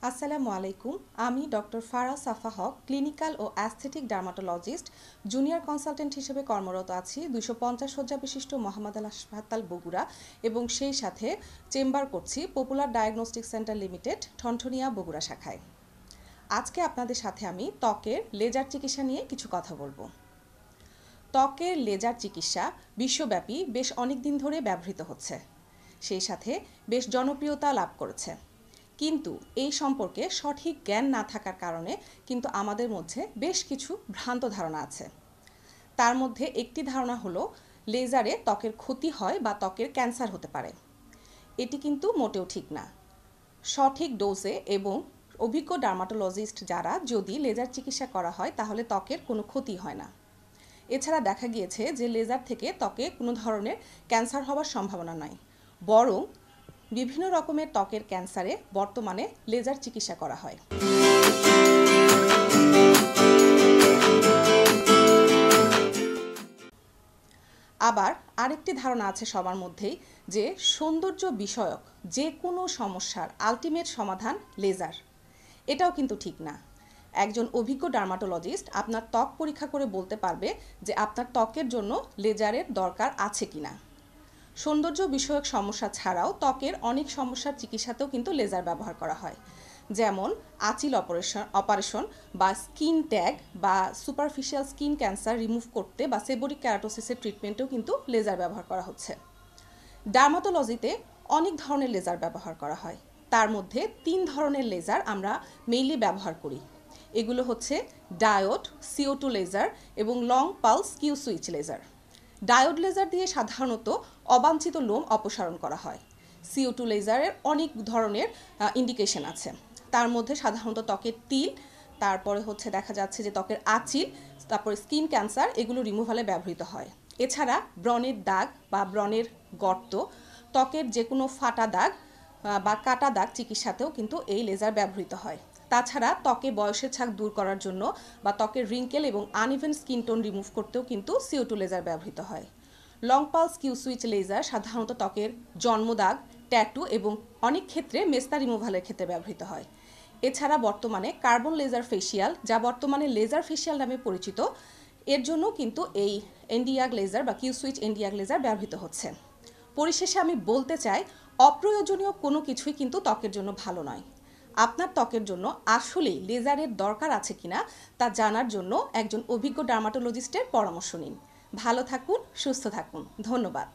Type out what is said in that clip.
আসসালামু আলাইকুম। আমি ডক্টর ফারা সাফা হক, ক্লিনিক্যাল ও অ্যাস্থেটিক ডার্মাটোলজিস্ট, জুনিয়র কনসালটেন্ট হিসেবে কর্মরত আছি 250 শয্যা বিশিষ্ট মোহাম্মদ আল হাসপাতাল বগুড়া এবং সেই সাথে চেম্বার করছি popular diagnostic centre limited, Thanthania Bogura শাখায়। আজকে আপনাদের সাথে আমি ত্বকের লেজার চিকিৎসা নিয়ে কিছু কথা বলবো। ত্বকের লেজার চিকিৎসা বিশ্বব্যাপী বেশ অনেক দিন ধরে ব্যবহৃত হচ্ছে, সেই সাথে বেশ জনপ্রিয়তা লাভ করেছে। কিন্তু এই সম্পর্কে সঠিক জ্ঞান না থাকার কারণে কিন্তু আমাদের মধ্যে বেশ কিছু ভ্রান্ত ধারণা আছে। তার মধ্যে একটি ধারণা হলো লেজারে ত্বকের ক্ষতি হয় বা ত্বকের ক্যান্সার হতে পারে। এটি কিন্তু মোটেও ঠিক না। সঠিক ডোজে এবং অভিজ্ঞ ডার্মাটোলজিস্ট যারা যদি লেজার চিকিৎসা করা হয় তাহলে ত্বকের কোনো ক্ষতি হয় না। এছাড়া দেখা গিয়েছে যে লেজার থেকে ত্বকে কোনো ধরনের ক্যান্সার হওয়ার সম্ভাবনা নাই, বরং বিভিন্ন রকমের ত্বকের ক্যান্সারে বর্তমানে লেজার চিকিৎসা করা হয়। আবার আরেকটি ধারণা আছে সবার মধ্যেই যে সৌন্দর্য বিষয়ক যে কোনো সমস্যার আলটিমেট সমাধান লেজার। এটাও কিন্তু ঠিক না। একজন অভিজ্ঞ ডার্মাটোলজিস্ট আপনার ত্বক পরীক্ষা করে বলতে পারবে যে আপনার ত্বকের জন্য লেজারের দরকার আছে কিনা। সৌন্দর্য বিষয়ক সমস্যা ছাড়াও ত্বকের অনেক সমস্যার চিকিৎসাতেও কিন্তু লেজার ব্যবহার করা হয়, যেমন আঁচিল অপারেশন বা স্কিন ট্যাগ বা সুপারফিশিয়াল স্কিন ক্যান্সার রিমুভ করতে বা সেবোরিক ক্যারাটোসিসের ট্রিটমেন্টেও কিন্তু লেজার ব্যবহার করা হচ্ছে। ডার্মাটোলজিতে অনেক ধরনের লেজার ব্যবহার করা হয়, তার মধ্যে 3 ধরনের লেজার আমরা মেইনলি ব্যবহার করি। এগুলো হচ্ছে ডায়োড, CO2 লেজার এবং long pulse Q switch laser. Diode laser দিয়ে সাধারণত অবাঞ্ছিত লোম অপসারণ করা হয়। CO2 লেজারের অনেক ধরনের ইন্ডিকেশন আছে, তার মধ্যে সাধারণত ত্বকের তিল, তারপরে হচ্ছে দেখা যাচ্ছে যে ত্বকের আঁচিল, তারপরে স্কিন ক্যান্সার, এগুলো রিমুভালে ব্যবহৃত হয়। এছাড়া ব্রণের দাগ বা ব্রণের গর্ত, ত্বকের যে কোনো ফাটা দাগ বা কাটা দাগ চিকিৎসাতেও কিন্তু এই লেজার ব্যবহৃত হয়। তাছাড়া ত্বকে বয়সের ছাপ দূর করার জন্য বা ত্বকের রিঙ্কেল এবং আনইভেন স্কিন টোন রিমুভ করতেও কিন্তু CO2 লেজার ব্যবহৃত হয়। Long pulse Q switch laser সাধারণত ত্বকের জন্মদাগ, ট্যাটু এবং অনেক ক্ষেত্রে মেস্তা রিমুভালের ক্ষেত্রে ব্যবহৃত হয়। এছাড়া বর্তমানে কার্বন লেজার ফেসিয়াল, যা বর্তমানে লেজার ফেসিয়াল নামে পরিচিত, এর জন্য কিন্তু এই এনডিয়াগ লেজার বা কিউ সুইচ এনডিয়াগ লেজার ব্যবহৃত হচ্ছে। পরিশেষে আমি বলতে চাই, অপ্রয়োজনীয় কোনো কিছুই কিন্তু ত্বকের জন্য ভালো নয়। আপনার ত্বকের জন্য আসলেই লেজারের দরকার আছে কিনা তা জানার জন্য একজন অভিজ্ঞ ডার্মাটোলজিস্টের পরামর্শ নিন। ভালো থাকুন, সুস্থ থাকুন। ধন্যবাদ।